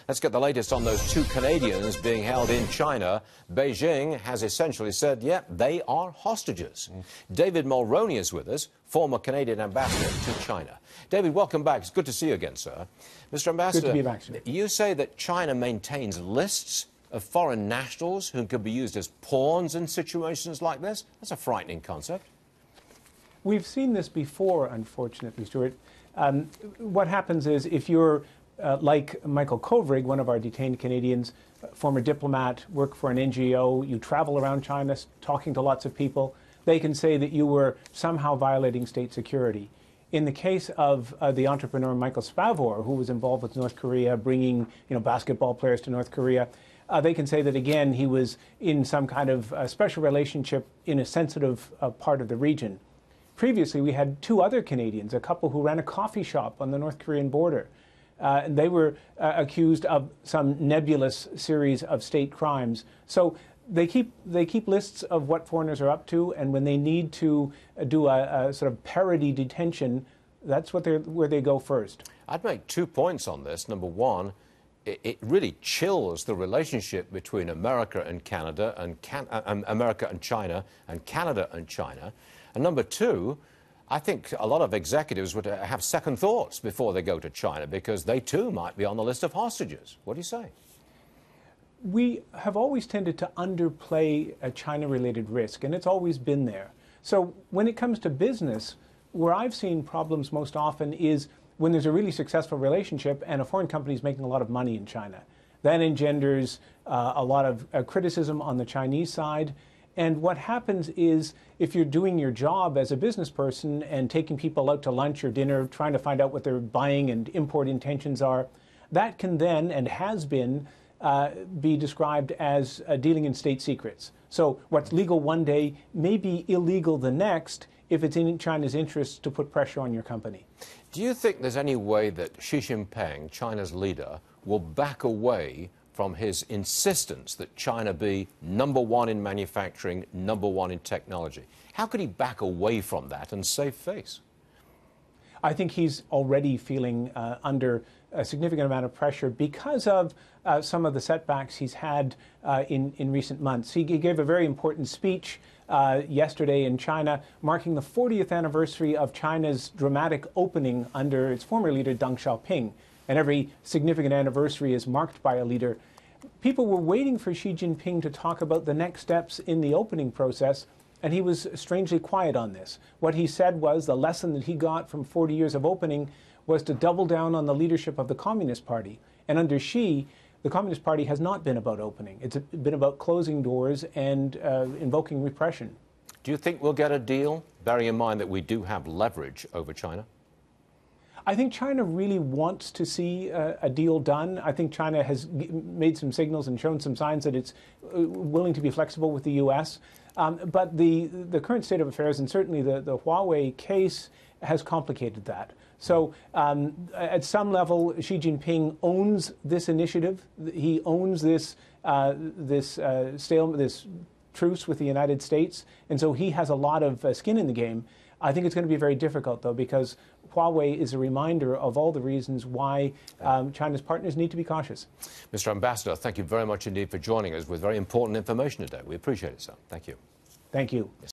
Let's get the latest on those two Canadians being held in China. Beijing has essentially said, yep, they are hostages. David Mulroney is with us, former Canadian ambassador to China. David, welcome back. It's good to see you again, sir. Mr. Ambassador, good to be back, sir. You say that China maintains lists of foreign nationals who could be used as pawns in situations like this. That's a frightening concept. We've seen this before, unfortunately, Stuart. What happens is if you're like Michael Kovrig, one of our detained Canadians, former diplomat, work for an NGO, you travel around China talking to lots of people, they can say that you were somehow violating state security. In the case of the entrepreneur Michael Spavor, who was involved with North Korea, bringing basketball players to North Korea, they can say that, again, he was in some kind of special relationship in a sensitive part of the region. Previously, we had two other Canadians, a couple who ran a coffee shop on the North Korean border. They were accused of some nebulous series of state crimes. So they keep lists of what foreigners are up to, and when they need to do a sort of parody detention, that's where they go first. I'd make 2 points on this. Number one, it really chills the relationship between America and Canada, and America and China, and Canada and China. And number two, I think a lot of executives would have second thoughts before they go to China, because they too might be on the list of hostages. What do you say? We have always tended to underplay a China-related risk, and it's always been there. So when it comes to business, where I've seen problems most often is when there's a really successful relationship and a foreign company is making a lot of money in China. That engenders a lot of criticism on the Chinese side. And what happens is, if you're doing your job as a business person and taking people out to lunch or dinner, trying to find out what their buying and import intentions are, that can then, and has been, be described as dealing in state secrets. So what's legal one day may be illegal the next if it's in China's interests to put pressure on your company. Do you think there's any way that Xi Jinping, China's leader, will back away from his insistence that China be #1 in manufacturing, #1 in technology? How could he back away from that and save face? I think he's already feeling under a significant amount of pressure because of some of the setbacks he's had in recent months. He gave a very important speech yesterday in China, marking the 40th anniversary of China's dramatic opening under its former leader, Deng Xiaoping. And every significant anniversary is marked by a leader. People were waiting for Xi Jinping to talk about the next steps in the opening process, and he was strangely quiet on this. What he said was the lesson that he got from 40 years of opening was to double down on the leadership of the Communist Party. And under Xi, the Communist Party has not been about opening. It's been about closing doors and invoking repression. Do you think we'll get a deal, bearing in mind that we do have leverage over China? I think China really wants to see a deal done. I think China has made some signals and shown some signs that it's willing to be flexible with the U.S. But the current state of affairs, and certainly the Huawei case, has complicated that. So at some level, Xi Jinping owns this initiative. He owns this truce with the United States, and so he has a lot of skin in the game. I think it's going to be very difficult, though, because Huawei is a reminder of all the reasons why China's partners need to be cautious. Mr. Ambassador, thank you very much indeed for joining us with very important information today. We appreciate it, sir. Thank you. Thank you.